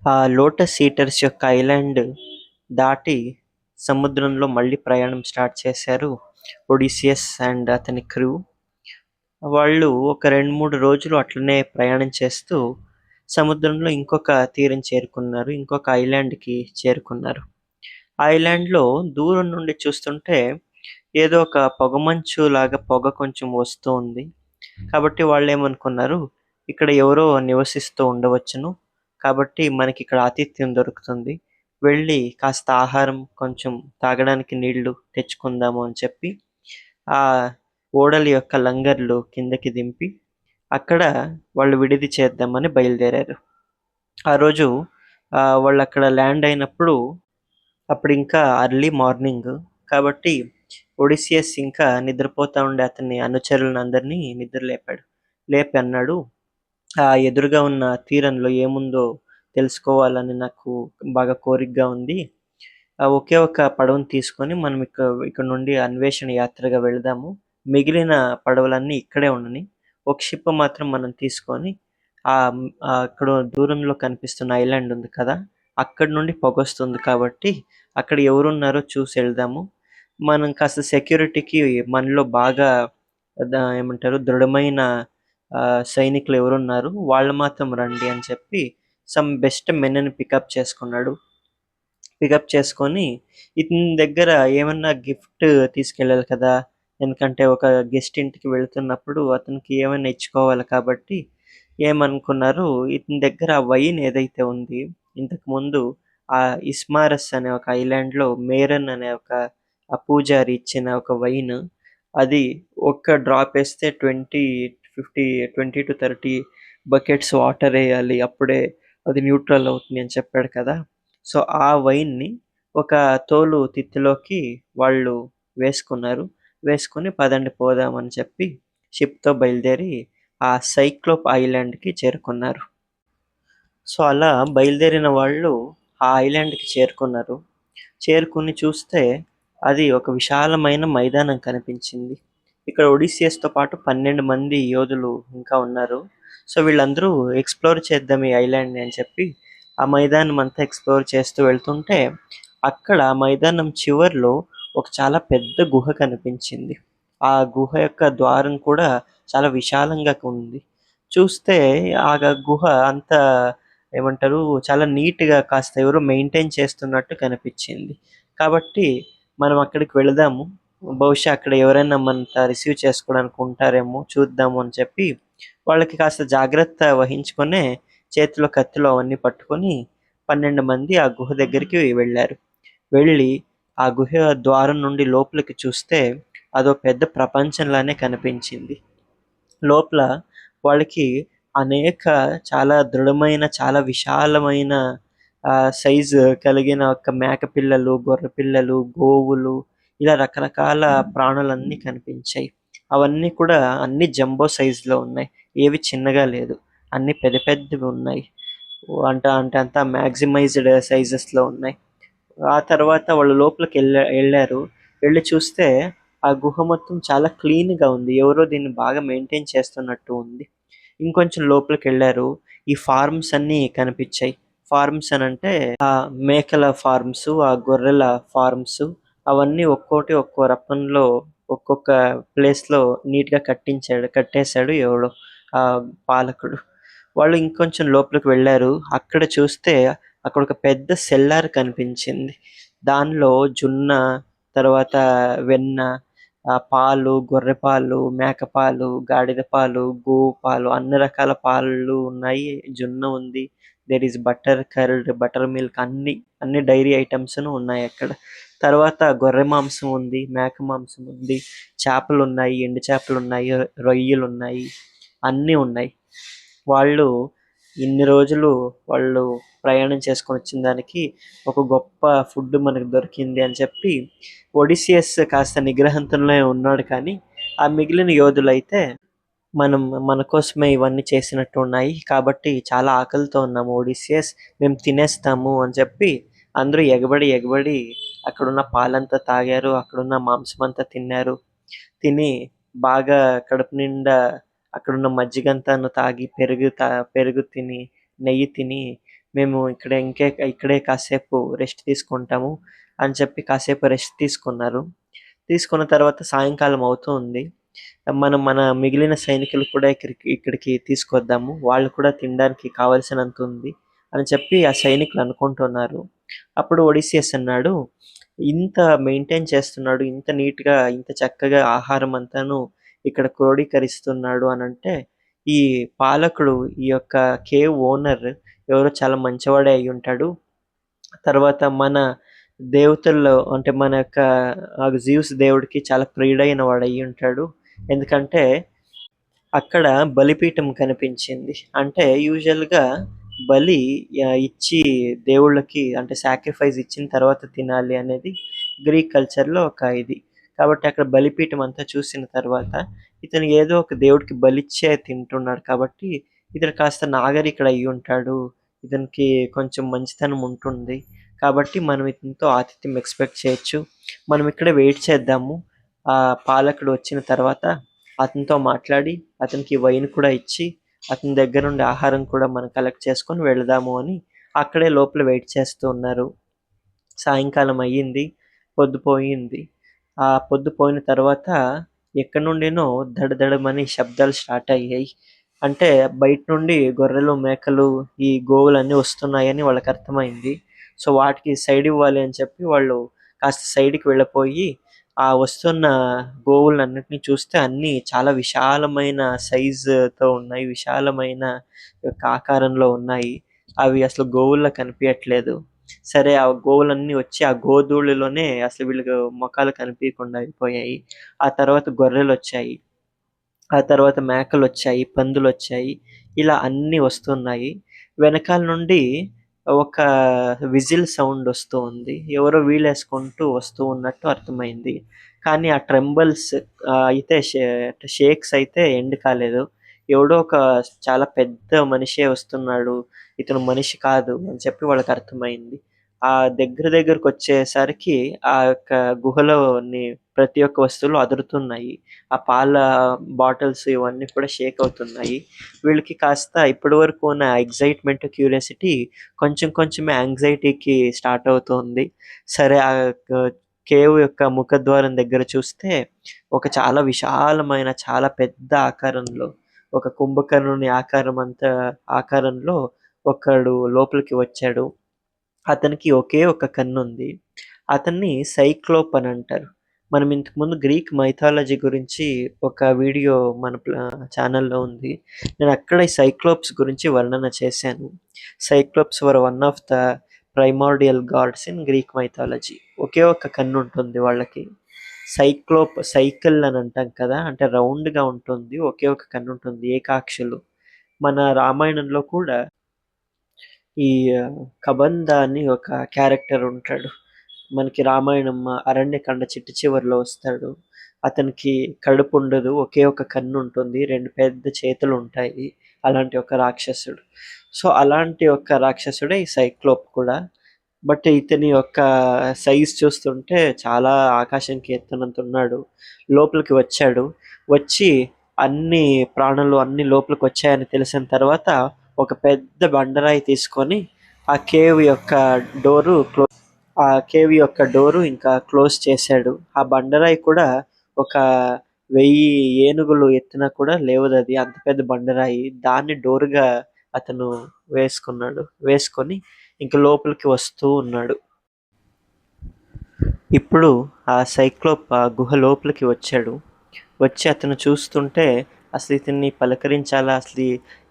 ఆ lotus eaters యొక్క island దాటి సముద్రంలో మళ్ళీ ప్రయాణం స్టార్ట్ చేశారు ఒడిసియస్ అండ్ అతని క్రూ. వాళ్ళు ఒక 2, 3 రోజులు అట్లనే ప్రయాణం చేస్తూ సముద్రంలో ఇంకొక తీరం చేరుకున్నారు. ఇంకొక ఐలాండ్‌కి చేరుకున్నారు. ఆ ఐలాండ్‌లో దూరం నుండి చూస్తుంటే ఏదో ఒక పొగమంచులాగా పొగ కొంచెం వస్తూ ఉంది. కాబట్టి వాళ్ళేమనుకున్నారు, ఇక్కడ ఎవరో నివసిస్తూ ఉండవచ్చును. కాబట్టి మనకిక్కడ ఆతిథ్యం దొరుకుతుంది. వెళ్ళి కాస్త ఆహారం, కొంచెం తాగడానికి నీళ్లు తెచ్చుకుందాము అని చెప్పి, ఆ ఓడల యొక్క లంగర్లు కిందకి దింపి, అక్కడ వాళ్ళు విడిది చేద్దామని బయలుదేరారు. ఆ రోజు వాళ్ళక్కడ ల్యాండ్ అయినప్పుడు అప్పుడింకా ఎర్లీ మార్నింగ్. కాబట్టి ఒడిసియస్ ఇంకా నిద్రపోతా ఉండే అతని అనుచరులనందరినీ నిద్ర లేపాడు. లేపి అన్నాడు, ఎదురుగా ఉన్న తీరంలో ఏముందో తెలుసుకోవాలని నాకు బాగా కోరికగా ఉంది. ఒకే ఒక పడవని తీసుకొని మనం ఇక్కడ నుండి అన్వేషణ యాత్రగా వెళదాము. మిగిలిన పడవలన్నీ ఇక్కడే ఉండని. ఒక షిప్ మాత్రం మనం తీసుకొని అక్కడ దూరంలో కనిపిస్తున్న ఐలాండ్ ఉంది కదా! అక్కడి నుండి పొగొస్తుంది కాబట్టి అక్కడ ఎవరున్నారో చూసి ఎళ్దాము. మనం కాస్త సెక్యూరిటీకి మనలో బాగా ఏమంటారు దృఢమైన సైనికులు ఎవరున్నారు వాళ్ళు మాత్రం రండి అని చెప్పి సమ్ బెస్ట్ మెన్‌ని పికప్ చేసుకున్నాడు. పికప్ చేసుకొని ఇతని దగ్గర ఏమన్నా గిఫ్ట్ తీసుకెళ్ళాలి కదా! ఎందుకంటే ఒక గెస్ట్ ఇంటికి వెళ్తున్నప్పుడు అతనికి ఏమైనా ఇచ్చుకోవాలి కాబట్టి ఏమనుకున్నారు, ఇతని దగ్గర ఆ వైన్ ఏదైతే ఉంది, ఇంతకుముందు ఇస్మారస్ అనే ఒక ఐలాండ్‌లో మేరన్ అనే ఒక పూజారి ఇచ్చిన ఒక వైన్. అది ఒక్క డ్రాప్ ఏస్తే 20-30 బకెట్స్ వాటర్ ఎయాలి. అప్పుడే అది న్యూట్రల్ అవుతుంది అని చెప్పాడు కదా! సో, ఆ వైన్‌ని ఒక తోలు తిత్తిలోకి వాళ్ళు వేసుకున్నారు. వేసుకొని పదండి పోదాం అని చెప్పి షిప్‌తో బయలుదేరి ఆ సైక్లోప్ ఐలాండ్‌కి చేరుకున్నారు. సో, అలా బయలుదేరిన వాళ్ళు ఆ ఐలాండ్‌కి చేరుకున్నారు. చేరుకొని చూస్తే అది ఒక విశాలమైన మైదానం కనిపించింది. ఇక్కడ ఒడిసియస్‌తో పాటు 12 మంది యోధులు ఇంకా ఉన్నారు. సో, వీళ్ళందరూ ఎక్స్‌ప్లోర్ చేద్దాం ఈ ఐలాండ్‌ని అని చెప్పి ఆ మైదానం అంతా ఎక్స్‌ప్లోర్ చేస్తూ వెళ్తుంటే, అక్కడ మైదానం చివర్లో ఒక చాలా పెద్ద గుహ కనిపించింది. ఆ గుహ యొక్క ద్వారం కూడా చాలా విశాలంగా ఉంది. చూస్తే గుహ అంతా ఏమంటారు చాలా నీట్‌గా కాస్త ఎవరో మెయింటైన్ చేస్తున్నట్టు కనిపించింది. కాబట్టి మనం అక్కడికి వెళదాము. బహుశా అక్కడ ఎవరైనా మనతో రిసీవ్ చేసుకోవడానికి ఉంటారేమో చూద్దాము అని చెప్పి, వాళ్ళకి కాస్త జాగ్రత్త వహించుకొనే చేతిలో కత్తులు అవన్నీ పట్టుకొని 12 మంది ఆ గుహ దగ్గరికి వెళ్లారు. వెళ్ళి ఆ గుహ ద్వారం నుండి లోపలికి చూస్తే అదో పెద్ద ప్రపంచంలానే కనిపించింది. లోపల వాళ్ళకి అనేక చాలా దృఢమైన, చాలా విశాలమైన సైజు కలిగిన ఒక మేకపిల్లలు, గొర్రెపిల్లలు, గోవులు ఇలా రకరకాల ప్రాణులన్నీ కనిపించాయి. అవన్నీ కూడా అన్నీ జంబో సైజులో ఉన్నాయి. ఏవి చిన్నగా లేదు. అన్నీ పెద్ద పెద్దవి ఉన్నాయి. అంటే అంటే అంతా మాక్సిమైజ్డ్ సైజెస్‌లో ఉన్నాయి. ఆ తర్వాత వాళ్ళు లోపలికి ఎళ్లారు. వెళ్లి చూస్తే ఆ గుహ మొత్తం చాలా క్లీన్‌గా ఉంది. ఎవరో దీన్ని బాగా మెయింటైన్ చేస్తున్నట్టు ఉంది. ఇంకొంచెం లోపలికెళ్లారు. ఈ ఫార్మ్స్ అన్నీ కనిపిచ్చాయి. ఫార్మ్స్ అనంటే మేకల ఫార్మ్స్, ఆ గొర్రెల ఫార్మ్స్ అవన్నీ ఒక్కోటి ఒక్కో రకంలో ఒక్కొక్క ప్లేస్‌లో నీట్‌గా కట్టేసాడు ఎవడో పాలకుడు. వాళ్ళు ఇంకొంచెం లోపలికి వెళ్లారు. అక్కడ చూస్తే అక్కడొక పెద్ద సెల్లార్ కనిపించింది. దానిలో జున్న, తర్వాత వెన్న, పాలు, గొర్రె పాలు, మేక పాలు, గాడిద పాలు, గోవు పాలు అన్ని రకాల పాలు ఉన్నాయి. జున్ను ఉంది. There is butter, curd, butter milk అన్ని డైరీ ఐటెమ్స్‌ను ఉన్నాయక్కడ. తర్వాత గొర్రె మాంసం ఉంది, మేక మాంసం ఉంది, చేపలున్నాయి, ఎండు చేపలున్నాయి, రొయ్యలున్నాయి, అన్నీ ఉన్నాయి. వాళ్ళు ఇన్ని రోజులు వాళ్ళు ప్రయాణం చేసుకొనొచ్చిన దానికి ఒక గొప్ప ఫుడ్ మనకు దొరికింది అని చెప్పి ఒడిసియస్ కాస్త నిగ్రహంతోనే ఉన్నాడు కానీ, ఆ మిగిలిన యోధులైతే మన కోసమే ఇవన్నీ చేసినట్టు ఉన్నాయి. కాబట్టి చాలా ఆకలితో ఉన్నాము ఒడిసియస్. మేము తినేస్తాము అని చెప్పి అందరూ ఎగబడి అక్కడున్న పాలంతా తాగారు. అక్కడున్న మాంసమంతా తిన్నారు. తిని బాగా కడుపు నిండా అక్కడున్న మజ్జిగంతాను తాగి, పెరుగు తిని, నెయ్యి తిని మేము ఇక్కడే కాసేపు రెస్ట్ తీసుకుంటాము అని చెప్పి కాసేపు రెస్ట్ తీసుకున్నారు. తీసుకున్న తర్వాత సాయంకాలం అవుతూ ఉంది. మనం మన మిగిలిన సైనికులు కూడా ఇక్కడికి తీసుకొద్దాము. వాళ్ళు కూడా తినడానికి కావాల్సినంత ఉంది అని చెప్పి ఆ సైనికులు అనుకుంటున్నారు. అప్పుడు ఒడిసియస్ అన్నాడు, ఇంత మెయింటైన్ చేస్తున్నాడు, ఇంత నీట్‌గా, ఇంత చక్కగా ఆహారం అంతాను ఇక్కడ క్రోడీకరిస్తున్నాడు అనంటే, ఈ పాలకుడు, ఈ యొక్క కేవ్ ఓనర్ ఎవరో చాలా మంచివాడే అయ్యుంటాడు. తర్వాత మన దేవతల్లో అంటే మన యొక్క జియూస్ దేవుడికి చాలా ప్రియుడైన వాడయ్యుంటాడు. ఎందుకంటే అక్కడ బలిపీఠం కనిపించింది. అంటే యూజువల్‌గా బలి ఇచ్చి దేవుళ్ళకి అంటే సాక్రిఫైస్ ఇచ్చిన తర్వాత తినాలి అనేది గ్రీక్ కల్చర్‌లో ఒక ఇది. కాబట్టి అక్కడ బలిపీఠం అంతా చూసిన తర్వాత ఇతను ఏదో ఒక దేవుడికి బలిచ్చే తింటున్నాడు కాబట్టి ఇతను కాస్త నాగరికుడు అయ్యుంటాడు. ఇతనికి కొంచెం మంచితనం ఉంటుంది. కాబట్టి మనం ఇతనితో ఆతిథ్యం ఎక్స్‌పెక్ట్ చేయొచ్చు. మనం ఇక్కడే వెయిట్ చేద్దాము. పాలకుడు వచ్చిన తర్వాత అతనితో మాట్లాడి అతనికి వైన్ కూడా ఇచ్చి అతని దగ్గర నుండి ఆహారం కూడా మనం కలెక్ట్ చేసుకొని వెళదాము అని అక్కడే లోపల వెయిట్ చేస్తూ ఉన్నారు. సాయంకాలం అయ్యింది. పొద్దుపోయింది. ఆ పొద్దుపోయిన తర్వాత ఎక్కడి నుండినో దడదడమని శబ్దాలు స్టార్ట్ అయ్యాయి. అంటే బయట నుండి గొర్రెలు, మేకలు, ఈ గోవులన్నీ వస్తున్నాయని వాళ్ళకి అర్థమైంది. సో, వాటికి సైడ్ ఇవ్వాలి అని చెప్పి వాళ్ళు కాస్త సైడ్‌కి వెళ్ళిపోయి ఆ వస్తున్న గోవులన్నిటిని చూస్తే అన్నీ చాలా విశాలమైన సైజుతో ఉన్నాయి. విశాలమైన యొక్క ఆకారంలో ఉన్నాయి. అవి అసలు గోవుల్లా కనిపియట్లేదు. సరే ఆ గోవులన్నీ వచ్చి ఆ గోధూళిలోనే అసలు వీళ్ళకి మొఖాలు కనిపియకుండా అయిపోయాయి. ఆ తర్వాత గొర్రెలొచ్చాయి. ఆ తర్వాత మేకలొచ్చాయి, పందులొచ్చాయి. ఇలా అన్నీ వస్తున్నాయి. వెనకాల నుండి ఒక విజిల్ సౌండ్ వస్తూ ఉంది. ఎవరో వీలేసుకుంటూ వస్తూ ఉన్నట్టు అర్థమైంది. కానీ ఆ ట్రెంబల్స్ అయితే షేక్స్ అయితే ఎండ్ కాలేదు. ఎవడో ఒక చాలా పెద్ద మనిషే వస్తున్నాడు. ఇతను మనిషి కాదు అని చెప్పి వాళ్ళకర్థమైంది. దగ్గరకొచ్చేసరికి ఆ యొక్క గుహలోని ప్రతి ఒక్క వస్తువులు అదురుతున్నాయి. ఆ పాల బాటిల్స్ ఇవన్నీ కూడా షేక్ అవుతున్నాయి. వీళ్ళకి కాస్త ఇప్పటి వరకు ఉన్న ఎక్సైట్‌మెంట్, క్యూరియాసిటీ కొంచెం కొంచెమే యాంగ్జైటీకి స్టార్ట్ అవుతోంది. సరే కేవ్ యొక్క ముఖద్వారం దగ్గర చూస్తే ఒక చాలా విశాలమైన, చాలా పెద్ద ఆకారంలో ఒక కుంభకర్ణుని ఆకారంలో ఒకడు లోపలికి వచ్చాడు. అతనికి ఒకే ఒక కన్నుంది. అతన్ని సైక్లోప్ అని అంటారు. మనం ఇంతకుముందు గ్రీక్ మైథాలజీ గురించి ఒక వీడియో మన ఛానెల్‌లో ఉంది. నేను అక్కడ ఈ సైక్లోప్స్ గురించి వర్ణన చేశాను. Cyclops were one of the primordial gods in Greek mythology. ఒకే ఒక్క కన్ను ఉంటుంది వాళ్ళకి. సైకిల్ అని అంటాం కదా! అంటే రౌండ్‌గా ఉంటుంది. ఒకే ఒక కన్ను ఉంటుంది. ఏకాక్షులు. మన రామాయణంలో కూడా ఈ కబంధ అని ఒక క్యారెక్టర్ ఉంటాడు. మనకి రామాయణం అరణ్యకాండ చిట్ట చివరిలో వస్తాడు. అతనికి కడుపు ఉండదు. ఒకే ఒక కన్ను ఉంటుంది. 2 పెద్ద చేతులు ఉంటాయి. అలాంటి ఒక రాక్షసుడు. సో, అలాంటి ఒక రాక్షసుడే ఈ సైక్లోప్ కూడా. బట్ ఇతని యొక్క సైజ్ చూస్తుంటే చాలా ఆకాశానికి ఎత్తునంత ఉన్నాడు. లోపలికి వచ్చాడు. వచ్చి అన్ని ప్రాణులు అన్నీ లోపలికొచ్చాయని తెలిసిన తర్వాత ఒక పెద్ద బండరాయి తీసుకొని ఆ కేవ్ యొక్క డోరు క్లో ఆ కేవ్ యొక్క డోరు ఇంకా క్లోజ్ చేశాడు. ఆ బండరాయి కూడా ఒక 1000 ఏనుగులు ఎత్తినా కూడా లేవదది. అంత పెద్ద బండరాయి. దాన్ని డోర్‌గా అతను వేసుకున్నాడు. వేసుకొని ఇంక లోపలికి వస్తూ ఉన్నాడు. ఇప్పుడు ఆ సైక్లోప్ ఆ గుహ లోపలికి వచ్చాడు. వచ్చి అతను చూస్తుంటే అసలు ఇతన్ని పలకరించాలా, అసలు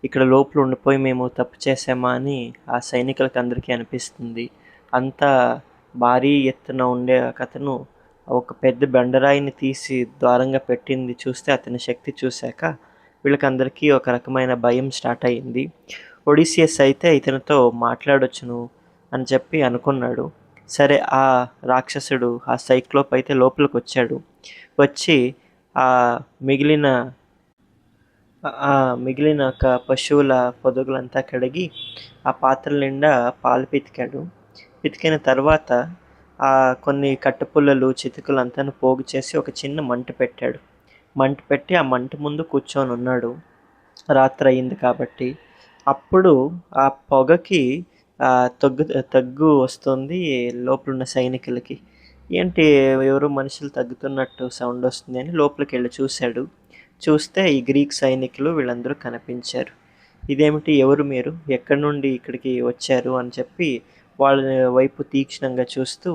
ఇక్కడ లోపల ఉండిపోయి మేము తప్పు చేశామా అని ఆ సైనికులకి అందరికీ అనిపిస్తుంది. అంత భారీ ఎత్తున ఉండే ఒకతను ఒక పెద్ద బండరాయిని తీసి ద్వారంగా పెట్టింది చూస్తే అతని శక్తి చూశాక వీళ్ళకందరికీ ఒక రకమైన భయం స్టార్ట్ అయ్యింది. ఒడిసియస్ అయితే ఇతనితో మాట్లాడొచ్చును అని చెప్పి అనుకున్నాడు. సరే ఆ రాక్షసుడు ఆ సైక్లోప్ అయితే లోపలికొచ్చాడు. వచ్చి ఆ మిగిలిన మిగిలిన ఒక పశువుల పొదుగులంతా కడిగి ఆ పాత్రల నిండా పాలు పితికాడు. పితికిన తర్వాత కొన్ని కట్టెపుల్లలు, చితుకులంతాను పోగు చేసి ఒక చిన్న మంట పెట్టాడు. మంట పెట్టి ఆ మంట ముందు కూర్చొనున్నాడు. రాత్రయింది కాబట్టి. అప్పుడు ఆ పొగకి తగ్గు తగ్గు వస్తుంది లోపలున్న సైనికులకి. ఏంటి ఎవరో మనుషులు తగ్గుతున్నట్టు సౌండ్ వస్తుంది అని లోపలికెళ్ళి చూశాడు. చూస్తే ఈ గ్రీక్ సైనికులు వీళ్ళందరూ కనిపించారు. ఇదేమిటి? ఎవరు మీరు? ఎక్కడి నుండి ఇక్కడికి వచ్చారు? అని చెప్పి వాళ్ళ వైపు తీక్షణంగా చూస్తూ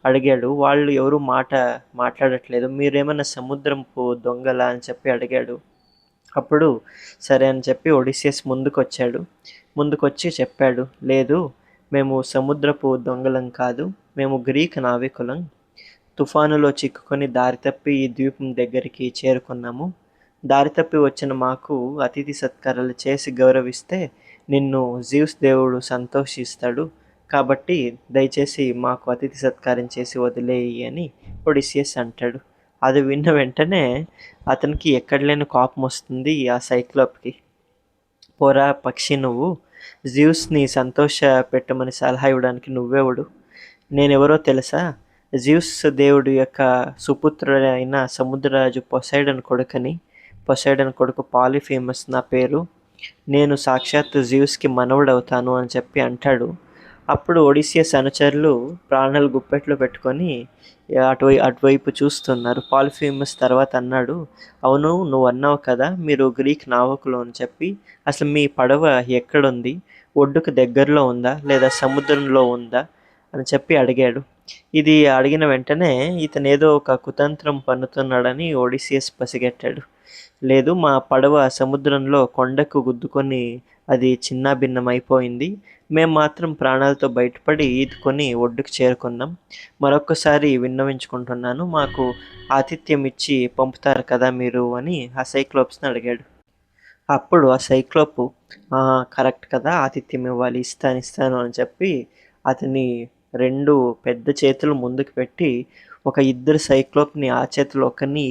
అడిగాడు. వాళ్ళు ఎవరు మాట్లాడట్లేదు. మీరేమన్నా సముద్రపు దొంగలా? అని చెప్పి అడిగాడు. అప్పుడు సరే అని చెప్పి ఒడిసియస్ ముందుకొచ్చాడు. ముందుకొచ్చి చెప్పాడు, లేదు మేము సముద్రపు దొంగలం కాదు, మేము గ్రీక్ నావికులం. తుఫానులో చిక్కుకొని దారి తప్పి ఈ ద్వీపం దగ్గరికి చేరుకున్నాము. దారి తప్పి వచ్చిన మాకు అతిథి సత్కారాలు చేసి గౌరవిస్తే నిన్ను జీవ్స్ దేవుడు సంతోషిస్తాడు. కాబట్టి దయచేసి మాకు అతిథి సత్కారం చేసి వదిలేయి అని ఒడిసియస్ అంటాడు. అది విన్న వెంటనే అతనికి ఎక్కడ లేని కోపం వస్తుంది ఆ సైక్లోప్కి. పోరా పక్షి నువ్వు, జివ్స్ని సంతోష పెట్టమని సలహా ఇవ్వడానికి నువ్వెవడు? నేనెవరో తెలుసా? జివ్స్ దేవుడి యొక్క సుపుత్రుడైన సముద్రరాజు పొసైడన్ కొడుకని. పొసైడన్ కొడుకు పాలిఫేమస్ నా పేరు. నేను సాక్షాత్ జివ్స్కి మనవడవుతాను అని చెప్పి అంటాడు. అప్పుడు ఒడిసియస్ అనుచరులు ప్రాణాలు గుప్పెట్లో పెట్టుకొని అటువైపు చూస్తున్నారు. పాలిఫేమస్ తర్వాత అన్నాడు, అవును నువ్వు అన్నావు కదా మీరు గ్రీక్ నావకులు అని చెప్పి, అసలు మీ పడవ ఎక్కడుంది? ఒడ్డుకు దగ్గరలో ఉందా లేదా సముద్రంలో ఉందా అని చెప్పి అడిగాడు. ఇది అడిగిన వెంటనే ఇతను ఏదో ఒక కుతంత్రం పన్నుతున్నాడని ఒడిసియస్ పసిగట్టాడు. లేదు, మా పడవ సముద్రంలో కొండకు గుద్దుకొని అది చిన్నాభిన్నమైపోయింది. మేము మాత్రం ప్రాణాలతో బయటపడి ఈదుకొని ఒడ్డుకు చేరుకున్నాం. మరొక్కసారి విన్నవించుకుంటున్నాను, మాకు ఆతిథ్యం ఇచ్చి పంపుతారు కదా మీరు అని ఆ సైక్లోప్స్ని అడిగాడు. అప్పుడు ఆ సైక్లోపు కరెక్ట్ కదా, ఆతిథ్యం ఇవ్వాలి, ఇస్తాను అని చెప్పి అతని 2 పెద్ద చేతులు ముందుకు పెట్టి ఒక ఇద్దరు సైక్లోప్ని ఆ చేతిలో ఒకరిని,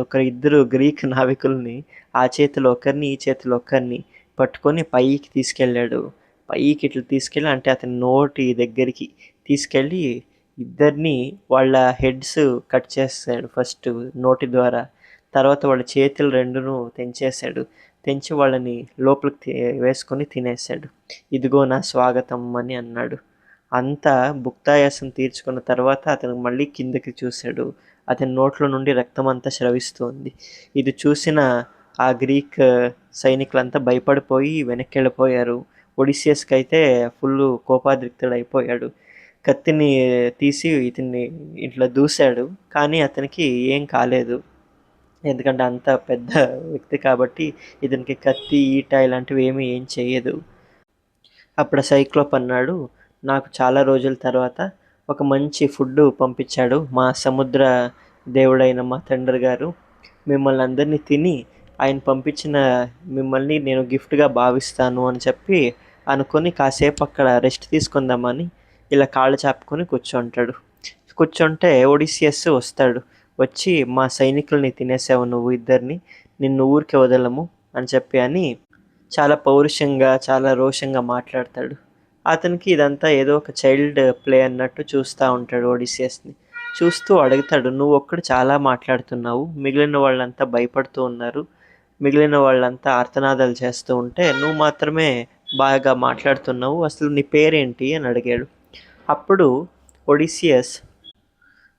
ఒక ఇద్దరు గ్రీక్ నావికుల్ని ఆ చేతిలో ఒకరిని, ఈ చేతిలో ఒకరిని పట్టుకొని పైకి తీసుకెళ్ళాడు. పైకి ఇట్లా తీసుకెళ్ళి అంటే అతని నోటి దగ్గరికి తీసుకెళ్ళి ఇద్దరిని వాళ్ళ హెడ్స్ కట్ చేస్తాడు ఫస్ట్ నోటి ద్వారా. తర్వాత వాళ్ళ చేతులు 2ను తెంచేశాడు. తెంచి వాళ్ళని లోపలికి వేసుకొని తినేశాడు. ఇదిగో నా స్వాగతం అని అన్నాడు. అంతా భుక్తాయాసం తీర్చుకున్న తర్వాత అతను మళ్ళీ కిందకి చూశాడు. అతని నోట్లో నుండి రక్తం అంతా స్రవిస్తుంది. ఇది చూసిన ఆ గ్రీక్ సైనికులంతా భయపడిపోయి వెనక్కి వెళ్ళిపోయారు. ఒడిసియస్కి అయితే ఫుల్ కోపాద్రిక్తుడైపోయాడు. కత్తిని తీసి ఇతన్ని ఇట్లా దూశాడు. కానీ అతనికి ఏం కాలేదు. ఎందుకంటే అంత పెద్ద వ్యక్తి కాబట్టి ఇతనికి కత్తి, ఈట ఇలాంటివి ఏం చేయదు. అప్పుడు సైక్లోప్ అన్నాడు, నాకు చాలా రోజుల తర్వాత ఒక మంచి ఫుడ్ పంపించాడు మా సముద్ర దేవుడైన మా తండ్రి గారు. మిమ్మల్ని అందరినీ తిని ఆయన పంపించిన మిమ్మల్ని నేను గిఫ్ట్గా భావిస్తాను అని చెప్పి అనుకొని కాసేపు అక్కడ రెస్ట్ తీసుకుందామని ఇలా కాళ్ళు చాపుకొని కూర్చుంటాడు. కూర్చుంటే ఒడిసియస్ వస్తాడు. వచ్చి మా సైనికుల్ని తినేసావు నువ్వు ఇద్దరిని, నిన్ను ఊరికి వదలము అని చెప్పి చాలా పౌరుషంగా చాలా రోషంగా మాట్లాడతాడు. అతనికి ఇదంతా ఏదో ఒక చైల్డ్ ప్లే అన్నట్టు చూస్తూ ఉంటాడు ఒడిసియస్ని. చూస్తూ అడుగుతాడు, నువ్వు ఒక్కడు చాలా మాట్లాడుతున్నావు, మిగిలిన వాళ్ళంతా భయపడుతూ ఉన్నారు, మిగిలిన వాళ్ళంతా ఆర్తనాదాలు చేస్తూ ఉంటే నువ్వు మాత్రమే బాగా మాట్లాడుతున్నావు, అసలు నీ పేరేంటి అని అడిగాడు. అప్పుడు ఒడిసియస్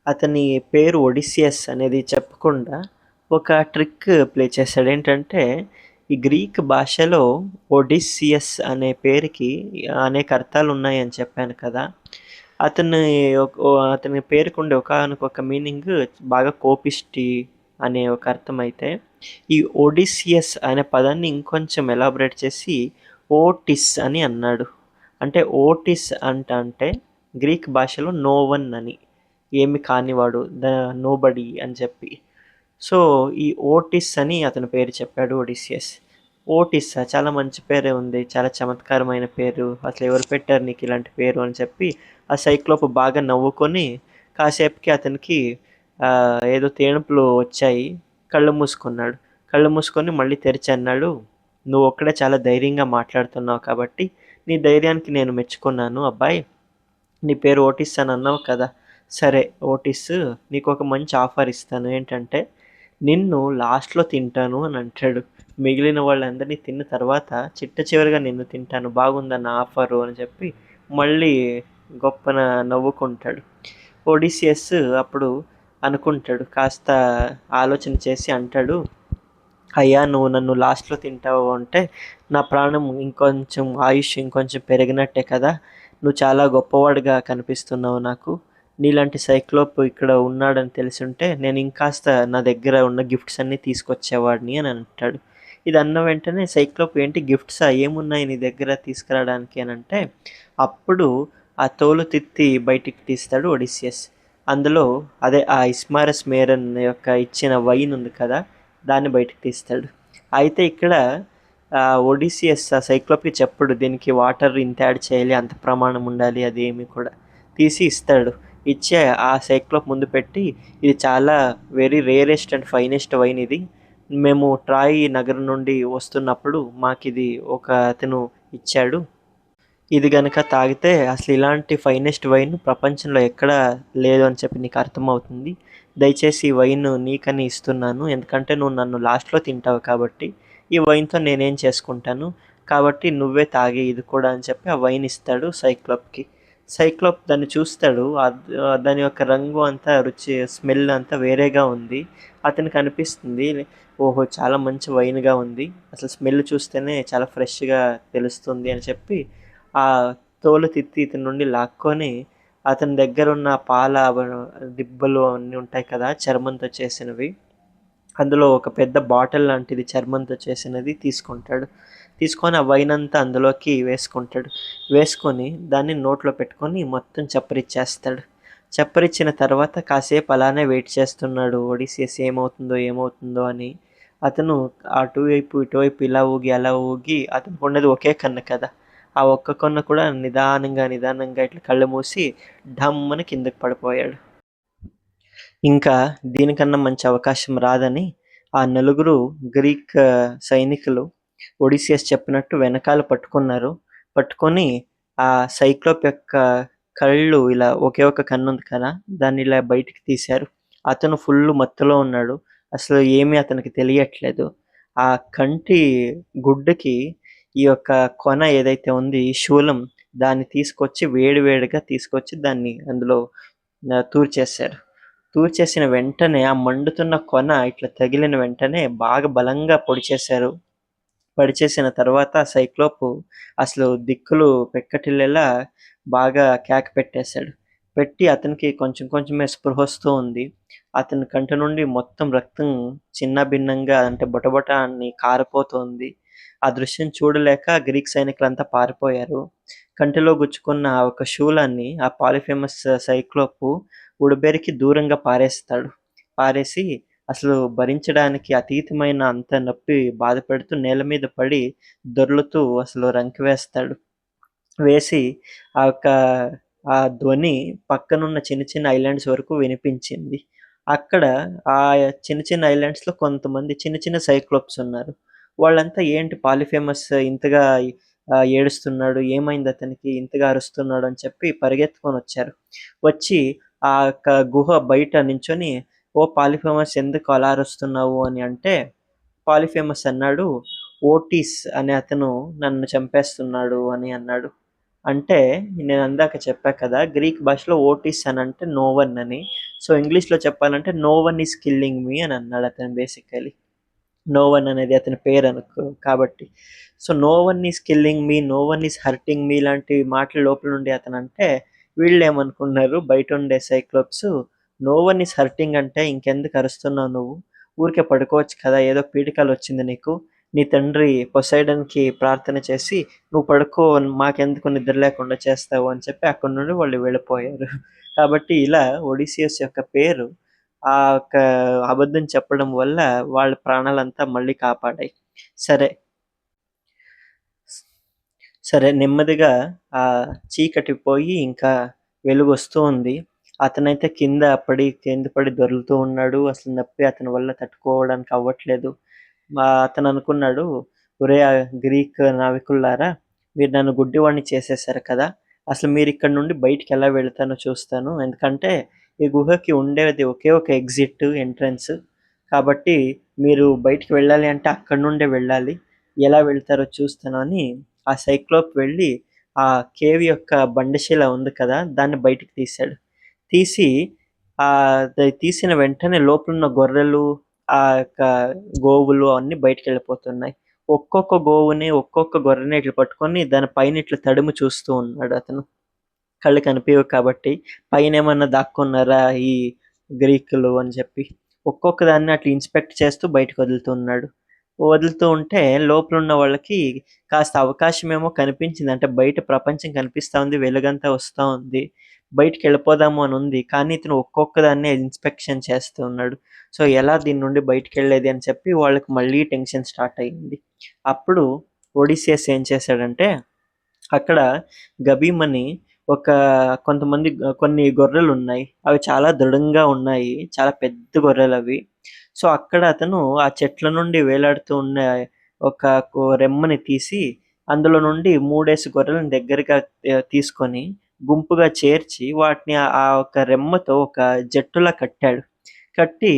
అతని పేరు ఒడిసియస్ అనేది చెప్పకుండా ఒక ట్రిక్ ప్లే చేశాడు. ఏంటంటే ఈ గ్రీక్ భాషలో ఒడిసియస్ అనే పేరుకి అనేక అర్థాలు ఉన్నాయని చెప్పాను కదా. అతని పేరుకు ఉండే ఒకానొక మీనింగ్ బాగా కోపిష్టి అనే ఒక అర్థం అయితే, ఈ ఒడిసియస్ అనే పదాన్ని ఇంకొంచెం ఎలాబరేట్ చేసి ఓటిస్ అని అన్నాడు. అంటే ఓటిస్ అంటే గ్రీక్ భాషలో నో వన్ అని, ఏమి కానివాడు, ద నోబడి అని చెప్పి. సో ఈ ఓటిస్ అని అతని పేరు చెప్పాడు ఒడిసియస్. ఓటిస్ చాలా మంచి పేరే ఉంది, చాలా చమత్కారమైన పేరు, అసలు ఎవరు పెట్టారు నీకు ఇలాంటి పేరు అని చెప్పి ఆ సైక్లోప్ బాగా నవ్వుకొని కాసేపుకి అతనికి ఏదో తేనుపులు వచ్చాయి. కళ్ళు మూసుకున్నాడు. కళ్ళు మూసుకొని మళ్ళీ తెరిచి అన్నాడు, నువ్వు ఒక్కడే చాలా ధైర్యంగా మాట్లాడుతున్నావు కాబట్టి నీ ధైర్యానికి నేను మెచ్చుకున్నాను అబ్బాయి. నీ పేరు ఓటిస్ అని అన్నావు కదా, సరే ఓటిస్, నీకు ఒక మంచి ఆఫర్ ఇస్తాను. ఏంటంటే నిన్ను లాస్ట్లో తింటాను అని అంటాడు. మిగిలిన వాళ్ళందరినీ తిన్న తర్వాత చిట్ట చివరిగా నిన్ను తింటాను బాగుందన్న ఆఫరు అని చెప్పి మళ్ళీ గొప్పన నవ్వుకుంటాడు. ఒడిసియస్ అప్పుడు అనుకుంటాడు, కాస్త ఆలోచన చేసి అంటాడు, అయ్యా నువ్వు నన్ను లాస్ట్లో తింటావు అంటే నా ప్రాణం ఇంకొంచెం ఆయుష్ ఇంకొంచెం పెరిగినట్టే కదా, నువ్వు చాలా గొప్పవాడిగా కనిపిస్తున్నావు నాకు, నీలాంటి సైక్లోప్ ఇక్కడ ఉన్నాడని తెలిసుంటే నేను ఇంకాస్త నా దగ్గర ఉన్న గిఫ్ట్స్ అన్నీ తీసుకొచ్చేవాడిని అని అంటాడు. ఇది అన్న వెంటనే సైక్లోప్ ఏంటి గిఫ్ట్సా, ఏమున్నాయి నీ దగ్గర తీసుకురావడానికి అని అంటే అప్పుడు ఆ తోలు తిత్తి బయటికి తీస్తాడు ఒడిసియస్. అందులో అదే ఆ ఇస్మారస్ మేరన్ యొక్క ఇచ్చిన వైన్ ఉంది కదా, దాన్ని బయటకు తీస్తాడు. అయితే ఇక్కడ ఒడిసియస్ ఆ సైక్లోప్కి చెప్పడు దీనికి వాటర్ ఇంత యాడ్ చేయాలి, అంత ప్రమాణం ఉండాలి, అది ఏమి కూడా తీసి ఇస్తాడు. ఇచ్చే ఆ సైక్లోప్ ముందు పెట్టి, ఇది చాలా very rarest and finest wine ఇది, మేము ట్రాయ్ నగరం నుండి వస్తున్నప్పుడు మాకు ఇది ఒక అతను ఇచ్చాడు, ఇది గనక తాగితే అసలు ఇలాంటి ఫైనెస్ట్ వైన్ ప్రపంచంలో ఎక్కడా లేదు అని చెప్పి నీకు అర్థమవుతుంది, దయచేసి ఈ వైన్ నీకని ఇస్తున్నాను, ఎందుకంటే నువ్వు నన్ను లాస్ట్లో తింటావు కాబట్టి ఈ వైన్తో నేనేం చేసుకుంటాను, కాబట్టి నువ్వే తాగి ఇది కూడా అని చెప్పి ఆ వైన్ ఇస్తాడు సైక్లోప్కి. సైక్లోప్ దాన్ని చూస్తాడు, దాని యొక్క రంగు అంతా రుచి స్మెల్ అంతా వేరేగా ఉంది. అతనికి అనిపిస్తుంది, ఓహో చాలా మంచి వైన్గా ఉంది, అసలు స్మెల్ చూస్తేనే చాలా ఫ్రెష్గా తెలుస్తుంది అని చెప్పి ఆ తోలు తిత్తి ఇతని నుండి లాక్కొని అతని దగ్గర ఉన్న పాల దిబ్బలు అన్నీ ఉంటాయి కదా చర్మంతో చేసినవి, అందులో ఒక పెద్ద బాటిల్ లాంటిది చర్మంతో చేసినది తీసుకుంటాడు. తీసుకొని ఆ వైన్ అంతా అందులోకి వేసుకుంటాడు. వేసుకొని దాన్ని నోట్లో పెట్టుకొని మొత్తం చప్పరిచ్చేస్తాడు. చప్పరిచ్చిన తర్వాత కాసేపు అలానే వెయిట్ చేస్తున్నాడు ఒడిసియస్, ఏమవుతుందో ఏమవుతుందో అని. అతను అటువైపు ఇటువైపు ఇలా ఊగి అలా ఊగి, అతనికి ఉన్నది ఒకే కన్ను కదా, ఆ ఒక్క కన్ను కూడా నిదానంగా నిదానంగా ఇట్లా కళ్ళు మూసి ఢమ్మని కిందకి పడిపోయాడు. ఇంకా దీనికన్నా మంచి అవకాశం రాదని ఆ నలుగురు గ్రీక్ సైనికులు ఒడిసియస్ చెప్పినట్టు వెనకాల పట్టుకున్నారు. పట్టుకొని ఆ సైక్లోప్ యొక్క కళ్ళు ఇలా ఒకే ఒక కన్ను ఉంది కదా, దాన్ని ఇలా బయటికి తీశారు. అతను ఫుల్ మత్తులో ఉన్నాడు, అసలు ఏమీ అతనికి తెలియట్లేదు. ఆ కంటి గుడ్డుకి ఈ యొక్క కొన ఏదైతే ఉంది శూలం, దాన్ని తీసుకొచ్చి వేడి వేడిగా తీసుకొచ్చి దాన్ని అందులో తూర్చేశారు. తూర్చేసిన వెంటనే ఆ మండుతున్న కొన ఇట్లా తగిలిన వెంటనే బాగా బలంగా పొడిచేశారు. పొడిచేసిన తర్వాత సైక్లోపు అసలు దిక్కులు పెక్కటిల్లేలా బాగా కేక పెట్టేశాడు. పెట్టి అతనికి కొంచెం కొంచెమే స్పృహ వస్తూ ఉంది. అతని కంటి నుండి మొత్తం రక్తం చిన్నభిన్నంగా అంటే బొటబొట అని కారిపోతుంది. ఆ దృశ్యం చూడలేక గ్రీక్ సైనికులంతా పారిపోయారు. కంటిలో గుచ్చుకున్న ఒక శూలాన్ని ఆ పాలిఫేమస్ సైక్లోపు ఉడబెరికి దూరంగా పారేస్తాడు. పారేసి అసలు భరించడానికి అతీతమైన అంత నొప్పి బాధపెడుతూ నేల మీద పడి దొర్లుతూ అసలు రంకె వేస్తాడు. వేసి ఆ యొక్క ఆ ధ్వని పక్కనున్న చిన్న చిన్న ఐలాండ్స్ వరకు వినిపించింది. అక్కడ ఆ చిన్న చిన్న ఐలాండ్స్‌లో కొంతమంది చిన్న చిన్న సైక్లోప్స్ ఉన్నారు. వాళ్ళంతా ఏంటి పాలిఫేమస్ ఇంతగా ఏడుస్తున్నాడు, ఏమైంది అతనికి ఇంతగా అరుస్తున్నాడు అని చెప్పి పరిగెత్తుకొనొచ్చారు. వచ్చి ఆ యొక్క గుహ బయట నించొని, ఓ పాలిఫేమస్ ఎందుకు అలా అరుస్తున్నావు అని అంటే, పాలిఫేమస్ అన్నాడు, ఓటిస్ అనే అతను నన్ను చంపేస్తున్నాడు అని అన్నాడు. అంటే నేను అందాక చెప్పా కదా, గ్రీక్ భాషలో ఓటిస్ అని అంటే నో వన్ అని. సో ఇంగ్లీష్‌లో చెప్పాలంటే no one is killing me అని అన్నాడు అతను బేసికల్లీ. నో వన్ అనేది అతని పేరు అనుకో కాబట్టి. So no one is killing me, no one is hurting me లాంటి మాటలు లోపల నుండి అతను అంటే, వీళ్ళేమనుకున్నారు బయట ఉండే Cyclops, no one is hurting అంటే ఇంకెందుకు అరుస్తున్నావు నువ్వు, ఊరికే పడుకోవచ్చు కదా, ఏదో పీడకలు వచ్చింది నీకు, నీ తండ్రి పొసైడన్‌కి ప్రార్థన చేసి నువ్వు పడుకో, మాకెందుకు నిద్ర లేకుండా చేస్తావు అని చెప్పి అక్కడి నుండి వాళ్ళు వెళ్ళిపోయారు. కాబట్టి ఇలా ఒడిసియస్ యొక్క పేరు ఆ యొక్క అబద్ధం చెప్పడం వల్ల వాళ్ళ ప్రాణాలంతా మళ్ళీ కాపాడాయి. సరే. సరే నెమ్మదిగా ఆ చీకటి పోయి ఇంకా వెలుగొస్తూ ఉంది. అతనైతే కింద పడి దొర్లుతూ ఉన్నాడు. అసలు నొప్పి అతని వల్ల తట్టుకోవడానికి అవ్వట్లేదు. అతననుకున్నాడు, ఒరేయ్ గ్రీక్ నావికుల్లారా! మీరు నన్ను గుడ్డివాడిని చేసేశారు కదా, అసలు మీరిక్కడి నుండి బయటికెలా వెళ్తానో చూస్తాను. ఎందుకంటే ఈ గుహకి ఉండేది ఒకే ఒక ఎగ్జిట్, ఎంట్రన్స్. కాబట్టి మీరు బయటికి వెళ్ళాలి అంటే అక్కడి నుండే వెళ్ళాలి. ఎలా వెళ్తారో చూస్తాను అని ఆ సైక్లోప్ వెళ్ళి ఆ కేవ్ యొక్క బండశిల ఉంది కదా! దాన్ని బయటికి తీశాడు. తీసి అది తీసిన వెంటనే లోపలున్న గొర్రెలు, ఆ యొక్క గోవులు అన్నీ బయటికెళ్ళిపోతున్నాయి. ఒక్కొక్క గోవుని, ఒక్కొక్క గొర్రెని ఇట్లా పట్టుకొని దాని పైన ఇట్లా తడిమి చూస్తూ ఉన్నాడతను. కళ్ళు కనిపియవు కాబట్టి పైనేమన్నా దాక్కున్నారా ఈ గ్రీకులు అని చెప్పి. ఒక్కొక్క దాన్ని అట్లా ఇన్స్‌పెక్ట్ చేస్తూ బయటకొదులుతున్నాడు. వదులుతూ ఉంటే లోపలున్న వాళ్ళకి కాస్త అవకాశమేమో కనిపించింది. అంటే బయట ప్రపంచం కనిపిస్తా ఉంది. వెలుగంతా వస్తా ఉంది. బయటికెళ్ళిపోదాము అనుంది. కానీ ఇతను ఒక్కొక్క దాన్నే ఇన్స్‌పెక్షన్ చేస్తూ ఉన్నాడు. సో, ఎలా దీని నుండి బయటికెళ్ళేది అని చెప్పి వాళ్ళకి మళ్ళీ టెన్షన్ స్టార్ట్ అయింది. అప్పుడు ఒడిసియస్ ఏం చేశాడంటే అక్కడ గభీమని ఒక కొన్ని గొర్రెలున్నాయి. అవి చాలా దృఢంగా ఉన్నాయి. చాలా పెద్ద గొర్రెలవి. సో, అక్కడ అతను ఆ చెట్ల నుండి వేలాడుతూ ఉన్న ఒక రెమ్మని తీసి, అందులో నుండి 3 గొర్రెలను దగ్గరగా తీసుకొని, గుంపుగా చేర్చి, వాటిని ఆ ఒక రెమ్మతో ఒక జట్టులా కట్టాడు. కట్టి,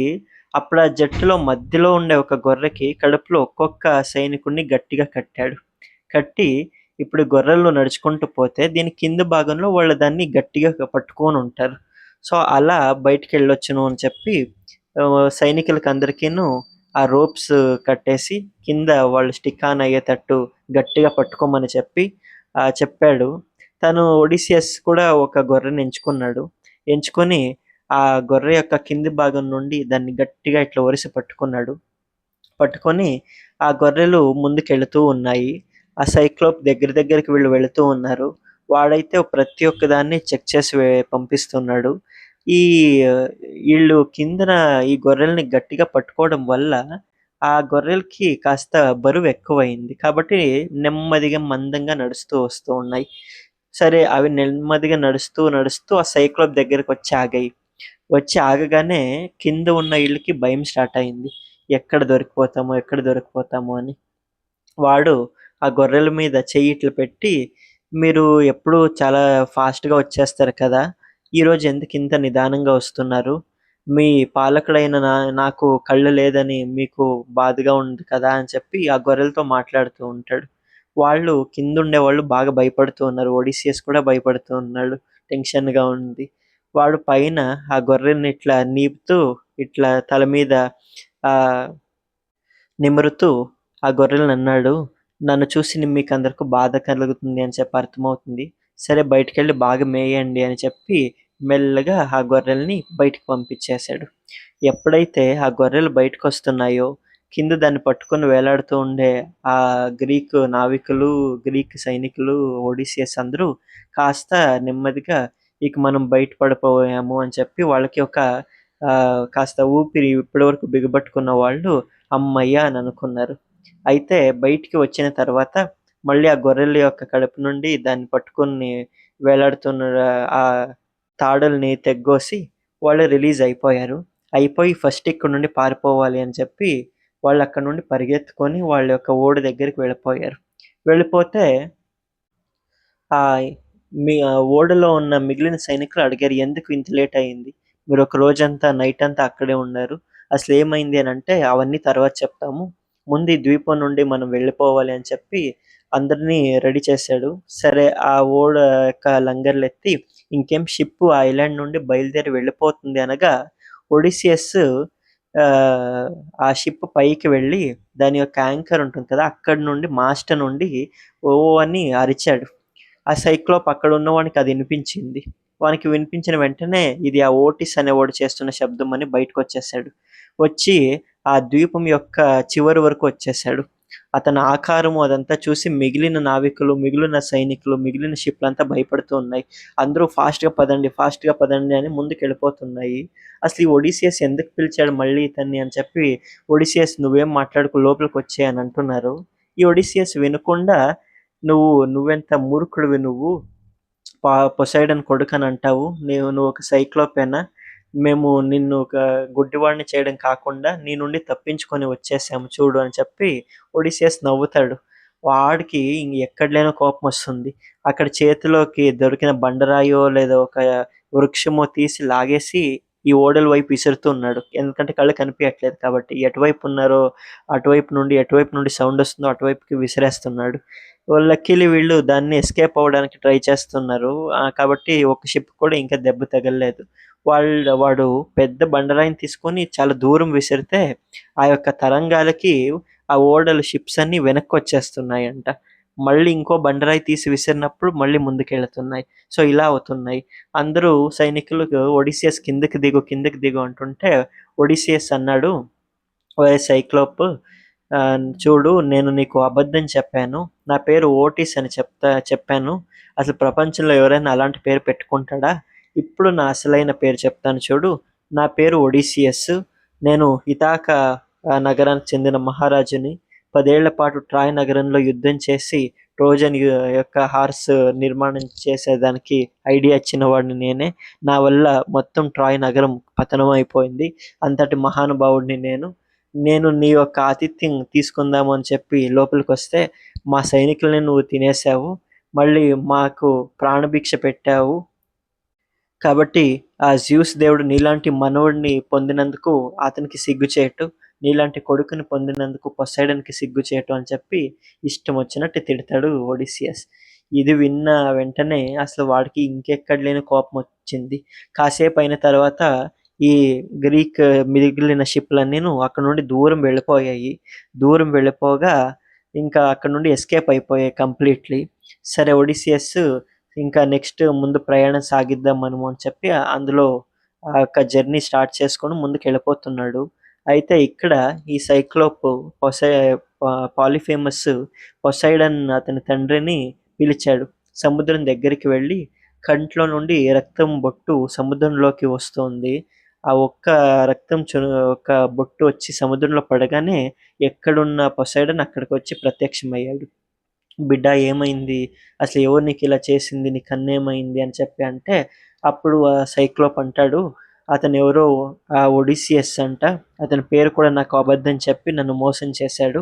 అప్పుడు ఆ జట్టులో మధ్యలో ఉండే ఒక గొర్రెకి కడుపులో ఒక్కొక్క సైనికుడిని గట్టిగా కట్టాడు. కట్టి ఇప్పుడు గొర్రెలు నడుచుకుంటూ పోతే దీని కింద భాగంలో వాళ్ళు దాన్ని గట్టిగా పట్టుకొనుంటారు. సో, అలా బయటికెళ్ళొచ్చును అని చెప్పి సైనికులకందరికీను ఆ రోప్స్ కట్టేసి కింద వాళ్ళు స్టిక్ ఆన్ అయ్యేతట్టు గట్టిగా పట్టుకోమని చెప్పి చెప్పాడు. తను ఒడిసియస్ కూడా ఒక గొర్రెని ఎంచుకున్నాడు. ఎంచుకొని ఆ గొర్రె యొక్క కింది భాగం నుండి దాన్ని గట్టిగా ఇట్లా ఒరిసి పట్టుకున్నాడు. పట్టుకొని ఆ గొర్రెలు ముందుకెళుతూ ఉన్నాయి. ఆ సైక్లోప్ దగ్గరికి వీళ్ళు వెళుతూ ఉన్నారు. వాడైతే ప్రతి ఒక్క దాన్ని చెక్ చేసి పంపిస్తున్నాడు. ఈ ఈళ్ళు కిందన ఈ గొర్రెల్ని గట్టిగా పట్టుకోవడం వల్ల, ఆ గొర్రెలకి కాస్త బరువెక్కువయింది. కాబట్టి నెమ్మదిగా మందంగా నడుస్తూ వస్తూ ఉన్నాయి. సరే అవి నెమ్మదిగా నడుస్తూ ఆ సైక్లోప్ దగ్గరకొచ్చి ఆగాయి. వచ్చి ఆగగానే కింద ఉన్న ఈళ్ళకి భయం స్టార్ట్ అయింది. ఎక్కడ దొరికిపోతామో అని. వాడు ఆ గొర్రెల మీద చెయ్యి ఇట్లా పెట్టి, "మీరు ఎప్పుడూ చాలా ఫాస్ట్‌గా వచ్చేస్తారు కదా! ఈరోజు ఎందుకింత నిదానంగా వస్తున్నారు? మీ పాలకుడైన నాకు కళ్ళు లేదని మీకు బాధగా ఉంది కదా!" అని చెప్పి ఆ గొర్రెలతో మాట్లాడుతూ ఉంటాడు. వాళ్ళు కిందుండేవాళ్ళు బాగా భయపడుతూ ఉన్నారు. ఒడిసియస్ కూడా భయపడుతూ ఉన్నాడు. టెన్షన్‌గా ఉంది. వాడు పైన ఆ గొర్రెని ఇట్లా నీపుతూ, ఇట్లా తల మీద ఆహ్ నిమురుతూ ఆ గొర్రెలనన్నాడు, "నన్ను చూసి మీకందరికి బాధ కలుగుతుంది అని చెప్పి అర్థమవుతుంది. సరే బయటికెళ్ళి బాగా మేయండి" అని చెప్పి మెల్లగా ఆ గొర్రెల్ని బయటికి పంపించేశాడు. ఎప్పుడైతే ఆ గొర్రెలు బయటకొస్తున్నాయో, కింద దాన్ని పట్టుకొని వేలాడుతూ ఉండే ఆ గ్రీకు నావికులు, గ్రీక్ సైనికులు, ఒడిసియస్ అందరూ కాస్త నెమ్మదిగా ఇక మనం బయట పడిపోయాము అని చెప్పి వాళ్ళకి ఒక కాస్త ఊపిరి ఇప్పటివరకు బిగబట్టుకున్న వాళ్ళు హమ్మయ్య! అని అనుకున్నారు. అయితే బయటికి వచ్చిన తర్వాత మళ్ళీ ఆ గొర్రెల యొక్క కడుపు నుండి దాన్ని పట్టుకొని వేలాడుతున్న ఆ తాడుల్ని తెగ్గోసి వాళ్ళు రిలీజ్ అయిపోయారు. అయిపోయి ఫస్ట్ ఇక్కడి నుండి పారిపోవాలి అని చెప్పి వాళ్ళక్కడి నుండి పరిగెత్తుకొని వాళ్ళ యొక్క ఓడ దగ్గరికి వెళ్ళిపోయారు. వెళ్ళిపోతే ఓడలో ఉన్న మిగిలిన సైనికులు అడిగారు, "ఎందుకు ఇంత లేట్ అయింది? మీరు ఒక రోజంతా నైట్ అంతా అక్కడే ఉన్నారు. అసలేమైంది" అనంటే, "అవన్నీ తర్వాత చెప్తాము. ముందు ఈ ద్వీపం నుండి మనం వెళ్ళిపోవాలి" అని చెప్పి అందరిని రెడీ చేశాడు. సరే ఆ ఓడ యొక్క లంగర్లెత్తి ఇంకేం షిప్ ఆ ఐలాండ్ నుండి బయలుదేరి వెళ్ళిపోతుంది అనగా, ఒడిసియస్ ఆహ్, ఆ షిప్ పైకి వెళ్ళి దాని యొక్క యాంకర్ ఉంటుంది కదా! అక్కడి నుండి మాస్ట్ నుండి ఓ అని అరిచాడు. ఆ సైక్లోప్ అక్కడున్న వానికి అది ఇనిపించింది. వానికి వినిపించిన వెంటనే ఇది ఆ ఓటిస్ అనేవాడు చేస్తున్న శబ్దం అని బయటకొచ్చేసాడు. వచ్చి ఆ ద్వీపం యొక్క చివరి వరకు వచ్చేసాడు. అతని ఆకారము అదంతా చూసి మిగిలిన నావికులు, మిగిలిన సైనికులు, మిగిలిన షిప్‌లంతా భయపడుతూ ఉన్నాయి. అందరూ ఫాస్ట్‌గా పదండి అని ముందుకెళ్ళిపోతున్నాయి. అసలు ఈ ఒడిసియస్ ఎందుకు పిలిచాడు మళ్ళీ ఇతన్ని అని చెప్పి, ఒడిసియస్ నువ్వేం మాట్లాడకు లోపలికొచ్చేయి అని అంటున్నారు. ఈ ఒడిసియస్ వినకుండా నువ్వెంత మూర్ఖుడివి నువ్వు. పొసైడన్ కొడుకని అంటావు. నువ్వొక సైక్లోపేనా? మేము నిన్ను ఒక గుడ్డివాడిని చేయడం కాకుండా నీ నుండి తప్పించుకొని వచ్చేసాము చూడు అని చెప్పి ఒడిసియస్ నవ్వుతాడు. వాడికి ఎక్కడ లేని కోపమొస్తుంది. అక్కడ చేతిలోకి దొరికిన బండరాయో లేదా ఒక వృక్షమో తీసి లాగేసి ఈ ఓడల వైపు విసురుతూ ఉన్నాడు. ఎందుకంటే కళ్ళు కనిపియట్లేదు కాబట్టి. ఎటువైపు ఉన్నారో ఎటువైపు నుండి సౌండ్ వస్తుందో అటువైపుకి విసిరేస్తున్నాడు. లక్కీలీ వీళ్ళు దాన్ని ఎస్కేప్ అవ్వడానికి ట్రై చేస్తున్నారు. కాబట్టి ఒక షిప్ కూడా ఇంకా దెబ్బ తగలలేదు. వాడు పెద్ద బండరాయిని తీసుకొని చాలా దూరం విసిరితే ఆ యొక్క తరంగాలకి ఆ ఓడలు షిప్స్ అన్నీ వెనక్కొచ్చేస్తున్నాయంట. మళ్ళీ ఇంకో బండరాయి తీసి విసిరినప్పుడు మళ్ళీ ముందుకెళ్తున్నాయి. సో, ఇలా అవుతున్నాయి. అందరూ సైనికులకు ఒడిసియస్ కిందకి దిగు అంటుంటే ఒడిసియస్ అన్నాడు, ఓయ్ సైక్లోప్, చూడు నేను నీకు అబద్ధం చెప్పాను. నా పేరు ఓటిస్ అని చెప్పాను. అసలు ప్రపంచంలో ఎవరైనా అలాంటి పేరు పెట్టుకుంటాడా? ఇప్పుడు నా అసలైన పేరు చెప్తాను చూడు. నా పేరు ఒడిసియస్. నేను ఇథాక నగరానికి చెందిన మహారాజుని. 10 ఏళ్ల పాటు ట్రాయ్ నగరంలో యుద్ధం చేసి ట్రోజన్ యొక్క హార్స్ నిర్మాణం చేసేదానికి ఐడియా ఇచ్చిన వాడిని నేనే. నా వల్ల మొత్తం ట్రాయ్ నగరం పతనం అయిపోయింది. అంతటి మహానుభావుడిని నేను. నేను నీ యొక్క ఆతిథ్యం తీసుకుందాము అని చెప్పి లోపలికొస్తే మా సైనికుల్ని నువ్వు తినేసావు. మళ్ళీ మాకు ప్రాణభిక్ష పెట్టావు. కాబట్టి ఆ జ్యూస్ దేవుడు నీలాంటి మనవడిని పొందినందుకు అతనికి సిగ్గుచేటు. నీలాంటి కొడుకుని పొందినందుకు పొసైడన్‌కి సిగ్గుచేటు అని చెప్పి ఇష్టం వచ్చినట్టు తిడతాడు ఒడిసియస్. ఇది విన్న వెంటనే అసలు వాడికి ఇంకెక్కడ లేని కోపమొచ్చింది. కాసేపు అయిన తర్వాత ఈ గ్రీక్ మిగిలిన షిప్‌లన్నీను అక్కడి నుండి దూరం వెళ్ళిపోయాయి. దూరం వెళ్ళిపోగా ఇంకా అక్కడి నుండి ఎస్కేప్ అయిపోయాయి కంప్లీట్‌లీ. సరే ఒడిసియస్ ఇంకా నెక్స్ట్ ముందు ప్రయాణం సాగిద్దాం మనము అని చెప్పి అందులో ఆ యొక్క జర్నీ స్టార్ట్ చేసుకొని ముందుకెళ్ళిపోతున్నాడు. అయితే ఇక్కడ ఈ సైక్లోప్ పాలిఫేమస్ పొసైడన్ అతని తండ్రిని పిలిచాడు. సముద్రం దగ్గరికి వెళ్ళి కంట్లో నుండి రక్తం బొట్టు సముద్రంలోకి వస్తోంది. ఆ ఒక్క రక్తం ఒక బొట్టు వచ్చి సముద్రంలో పడగానే ఎక్కడున్న పొసైడన్ అక్కడికొచ్చి ప్రత్యక్షమయ్యాడు. బిడ్డ ఏమైంది? అసలు ఎవరు నీకిలా చేసింది? నీ కన్నేమైంది? అని చెప్పి అంటే, అప్పుడు ఆ సైక్లోప్ అంటాడు, అతనెవరో ఒడిసియస్ అంట. అతని పేరు కూడా నాకు అబద్ధం చెప్పి నన్ను మోసం చేశాడు.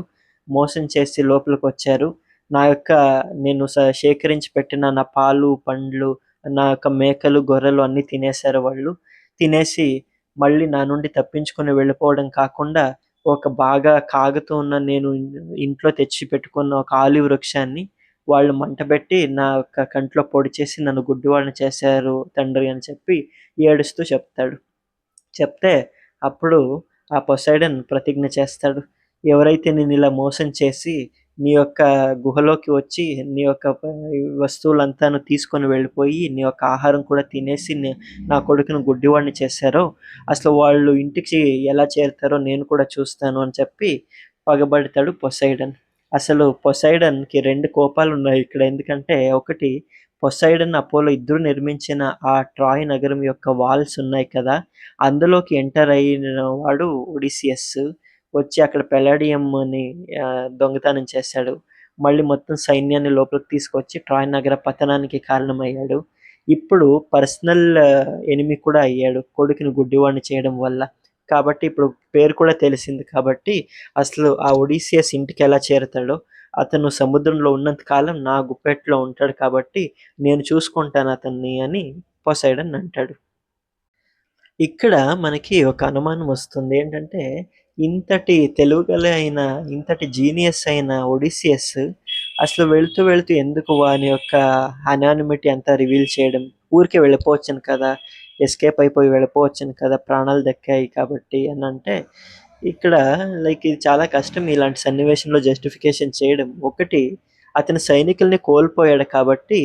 మోసం చేసి లోపలికొచ్చారు. నా యొక్క నేను సేకరించి పెట్టిన నా పాలు, పండ్లు, నా యొక్క మేకలు, గొర్రెలు అన్నీ తినేశారు వాళ్ళు. తినేసి మళ్ళీ నా నుండి తప్పించుకొని వెళ్ళిపోవడం కాకుండా ఒక బాగా కాగుతూ ఉన్న నేను ఇంట్లో తెచ్చి పెట్టుకున్న ఒక ఆలివ్ వృక్షాన్ని వాళ్ళు మంటబెట్టి నా యొక్క కంట్లో పొడి చేసి నన్ను గుడ్డివాడిని చేశారు తండ్రి అని చెప్పి ఏడుస్తూ చెప్తాడు. చెప్తే అప్పుడు ఆ పొసైడన్ ప్రతిజ్ఞ చేస్తాడు. ఎవరైతే నిన్నిలా మోసం చేసి నీ యొక్క గుహలోకి వచ్చి నీ యొక్క వస్తువులంతాను తీసుకొని వెళ్ళిపోయి నీ యొక్క ఆహారం కూడా తినేసి నా కొడుకుని గుడ్డివాడిని చేశారో అసలు వాళ్ళు ఇంటికి ఎలా చేరుతారో నేను కూడా చూస్తాను అని చెప్పి పగబడతాడు పొసైడన్. అసలు పొసైడన్‌కి 2 కోపాలున్నాయి ఇక్కడ. ఎందుకంటే ఒకటి పొసైడన్, అపోలో ఇద్దరు నిర్మించిన ఆ ట్రాయ్ నగరం యొక్క వాల్స్ ఉన్నాయి కదా! అందులోకి ఎంటర్ అయిన వాడు ఒడిసియస్. వచ్చి అక్కడ పెలాడియంని దొంగతనం చేశాడు. మళ్ళీ మొత్తం సైన్యాన్ని లోపలికి తీసుకొచ్చి ట్రాయ్ నగర పతనానికి కారణమయ్యాడు. ఇప్పుడు పర్సనల్ ఎనిమీ కూడా అయ్యాడు కొడుకుని గుడ్డివాడిని చేయడం వల్ల. కాబట్టి ఇప్పుడు పేరు కూడా తెలిసింది కాబట్టి అసలు ఆ ఒడిసియస్ ఇంటికెలా చేరతాడో, అతను సముద్రంలో ఉన్నంత కాలం నా గుప్పెట్లో ఉంటాడు కాబట్టి నేను చూసుకుంటాను అతన్ని అని పొసైడన్ అంటాడు. ఇక్కడ మనకి ఒక అనుమానం వస్తుంది. ఏంటంటే, ఇంతటి తెలివిగల అయిన, ఇంతటి జీనియస్ అయిన ఒడిసియస్ అసలు వెళ్తూ ఎందుకు వాని యొక్క అనానిమిటీ అంతా రివీల్ చేయడం? ఊరికే వెళ్ళిపోవచ్చును కదా! ఎస్కేప్ అయిపోయి వెళ్ళిపోవచ్చును కదా! ప్రాణాలు దక్కాయి కాబట్టి అనంటే, ఇక్కడ ఇది చాలా కష్టం ఇలాంటి సన్నివేశంలో జస్టిఫికేషన్ చేయడం. ఒకటి అతని సైనికుల్ని కోల్పోయాడు కాబట్టి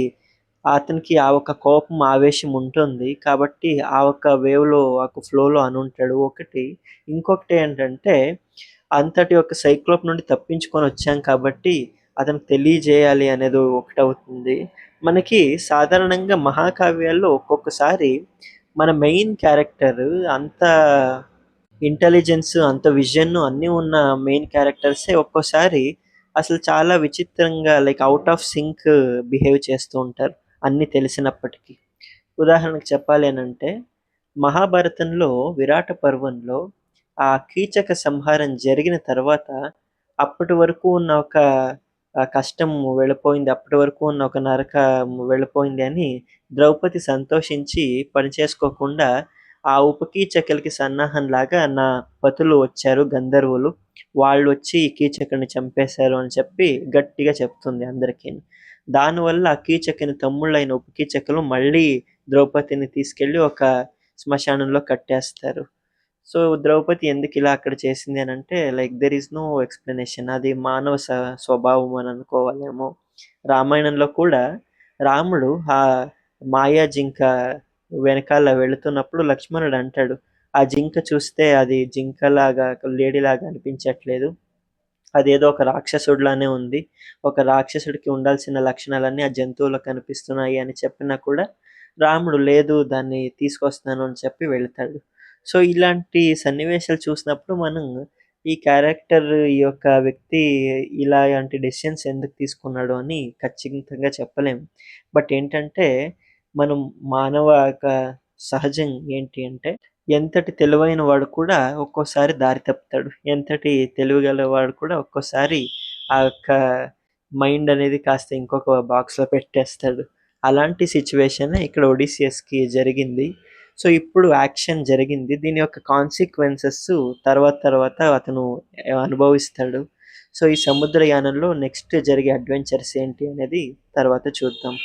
అతనికి ఆ ఒక్క కోపం, ఆవేశం ఉంటుంది. కాబట్టి ఆ ఒక్క వేవ్‌లో, ఆ ఒక్క ఫ్లోలో అనుంటాడు ఒకటి. ఇంకొకటేంటంటే, అంతటి ఒక సైక్లోప్ నుండి తప్పించుకొనొచ్చాం కాబట్టి, అతనికి తెలియజేయాలి అనేది ఒకటవుతుంది. మనకి సాధారణంగా మహాకావ్యాల్లో ఒక్కొక్కసారి మన మెయిన్ క్యారెక్టర్ అంత ఇంటెలిజెన్స్, అంత విజన్ అన్నీ ఉన్న మెయిన్ క్యారెక్టర్సే ఒక్కోసారి అసలు చాలా విచిత్రంగా ఔట్ ఆఫ్ సింక్ బిహేవ్ చేస్తూ ఉంటారు. అన్నీ తెలిసినప్పటికీ. ఉదాహరణకు చెప్పాలి అనంటే, మహాభారతంలో విరాట పర్వంలో ఆ కీచక సంహారం జరిగిన తర్వాత అప్పటి వరకు ఉన్న ఒక కష్టం వెళ్ళిపోయింది. అప్పటి వరకు ఉన్న ఒక నరకం వెళ్ళిపోయింది అని ద్రౌపది సంతోషించి పని చేసుకోకుండా ఆ ఉపకీచకులకి సన్నాహంలాగా నా పతులు వచ్చారు గంధర్వులు. వాళ్ళొచ్చి ఈ కీచకుడిని చంపేశారు అని చెప్పి గట్టిగా చెప్తుంది అందరికీను. దానివల్ల ఆ కీచకుని తమ్ముళ్ళైన ఉపకీచకులు మళ్ళీ ద్రౌపదిని తీసుకెళ్ళి ఒక శ్మశానంలో కట్టేస్తారు. సో, ద్రౌపది ఎందుకిలా అక్కడ చేసింది అనంటే like there is no explanation. అది మానవ స్వభావం అని అనుకోవాలేమో. రామాయణంలో కూడా రాముడు మాయా జింక వెనకాల వెళుతున్నప్పుడు లక్ష్మణుడు అంటాడు, "ఆ జింక చూస్తే అది జింకలాగా, లేడిలాగా అనిపించట్లేదు. అదేదో ఒక రాక్షసుడిలానే ఉంది. ఒక రాక్షసుడికి ఉండాల్సిన లక్షణాలన్నీ ఆ జంతువులో కనిపిస్తున్నాయి" అని చెప్పినా కూడా రాముడు లేదు దాన్ని తీసుకొస్తాను అని చెప్పి వెళ్తాడు. సో, ఇలాంటి సన్నివేశాలు చూసినప్పుడు మనం ఈ క్యారెక్టర్ ఈ యొక్క వ్యక్తి ఇలాంటి డెసిషన్స్ ఎందుకు తీసుకున్నాడు అని ఖచ్చితంగా చెప్పలేం. బట్ ఏంటంటే మనం మానవ యొక్క సహజం ఏంటి అంటే ఎంతటి తెలివైన వాడు కూడా ఒక్కోసారి దారి తప్పుతాడు. ఎంతటి తెలివిగల వాడు కూడా ఒక్కోసారి ఆ యొక్క మైండ్ అనేది కాస్త ఇంకొక బాక్స్‌లో పెట్టేస్తాడు. అలాంటి సిట్యుయేషనే ఇక్కడ ఒడిసియస్‌కి జరిగింది. సో, ఇప్పుడు యాక్షన్ జరిగింది. దీని యొక్క కాన్సిక్వెన్సెస్ తర్వాత తర్వాత అతను అనుభవిస్తాడు. సో, ఈ సముద్రయానంలో నెక్స్ట్ జరిగే అడ్వెంచర్స్ ఏంటి అనేది తర్వాత చూద్దాం.